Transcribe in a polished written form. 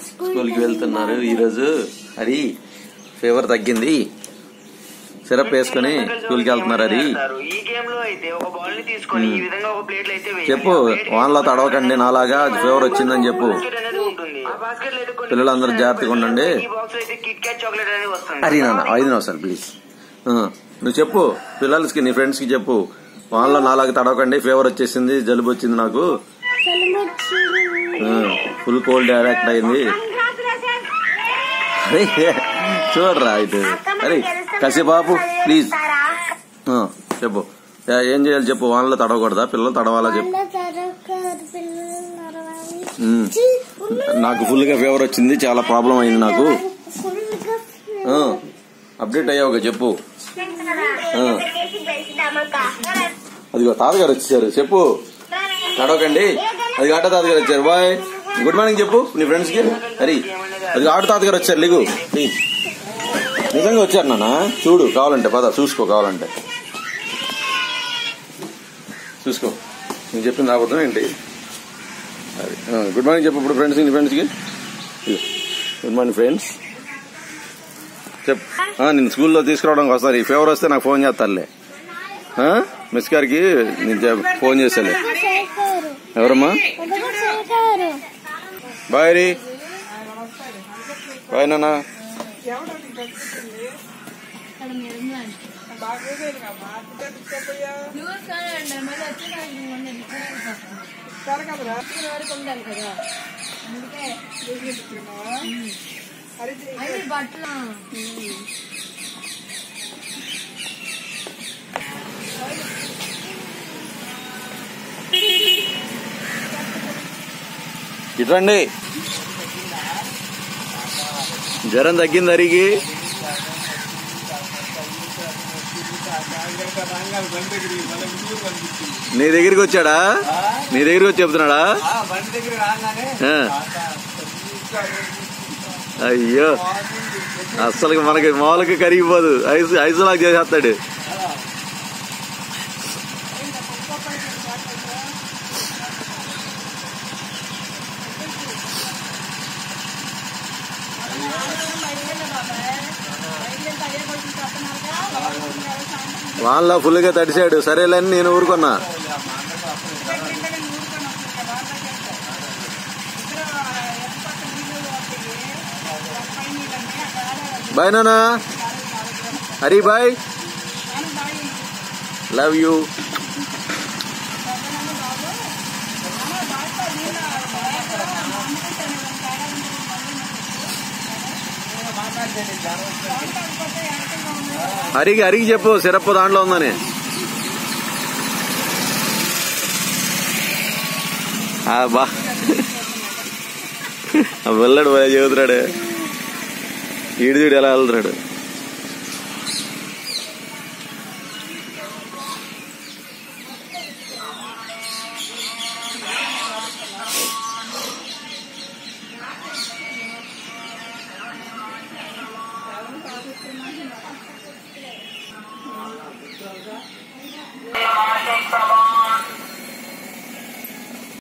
స్కూల్కి వెళ్తున్నారు ఈరోజు. హరి ఫీవర్ తగ్గింది, సిరప్ వేసుకుని స్కూల్కి వెళ్తున్నారు. హరి చెప్పు, వానలో తడవకండి, నాలాగా ఫీవర్ వచ్చిందని చెప్పు. పిల్లలందరూ జాగ్రత్తగా ఉండండి. హరి నాన్న 5 నిమిషాలు ప్లీజ్. నువ్వు చెప్పు పిల్లలకి, నీ ఫ్రెండ్స్ కి చెప్పు, వానలో నాలాగా తడవకండి, ఫీవర్ వచ్చేసింది, జలుబు వచ్చింది, నాకు ఫుల్ కోల్డ్ అటాక్ అయింది. అరే చూడరా ఇటు. అరే కసిబాబు ప్లీజ్ చెప్పు, ఏం చేయాలి చెప్పు. వానలో తడవకూడదా, పిల్లలు తడవాలా చెప్పు. నాకు ఫుల్ గా ఫీవర్ వచ్చింది, చాలా ప్రాబ్లం అయింది నాకు. అప్డేట్ అయ్యావుగా చెప్పు. అదిగో తాతగారు వచ్చారు, చెప్పు తడవకండి. అది ఆటో తాతగారు వచ్చారు. బాయ్, గుడ్ మార్నింగ్ చెప్పు నీ ఫ్రెండ్స్ కి. హరి అది ఆటో తాతగారు వచ్చారు, లిగు ప్లీజ్. నిజంగా వచ్చారు నాన్న, చూడు కావాలంటే, పద చూసుకో, కావాలంటే చూసుకో. నేను చెప్పింది రాబోతున్నా ఏంటి. అది గుడ్ మార్నింగ్ చెప్పు ఇప్పుడు ఫ్రెండ్స్, నీ ఫ్రెండ్స్ కి. గుడ్ మార్నింగ్ ఫ్రెండ్స్ చెప్పు. నేను స్కూల్లో తీసుకురావడానికి వస్తాను. ఫీవర్ వస్తే నాకు ఫోన్ చేస్తానులే. మిస్ గారికి నేను ఫోన్ చేశాలే. ఎవరమ్మా? బాయ్ రీ. బాయ్ నాన్న. ఇట్రండి, జ్వరం తగ్గింది హరికి. నీ దగ్గరికి వచ్చాడా? నీ దగ్గరికి వచ్చి చెప్తున్నాడా? అయ్యో అస్సలు మనకి మామూలుగా కరిగిపోదు, ఐసులాగా చేసేస్తాడు. వాన్లో ఫుల్ గా తడిశాడు, సరేలేని నేను ఊరుకున్నా. బాయ్ నానా. Hari bye, love you. హరికి చెప్పు, సిరప్ దాంట్లో ఉందని. బా వెళ్ళాడు, చెబుతున్నాడు. ఈడు చూడు ఎలా వెళ్తున్నాడు.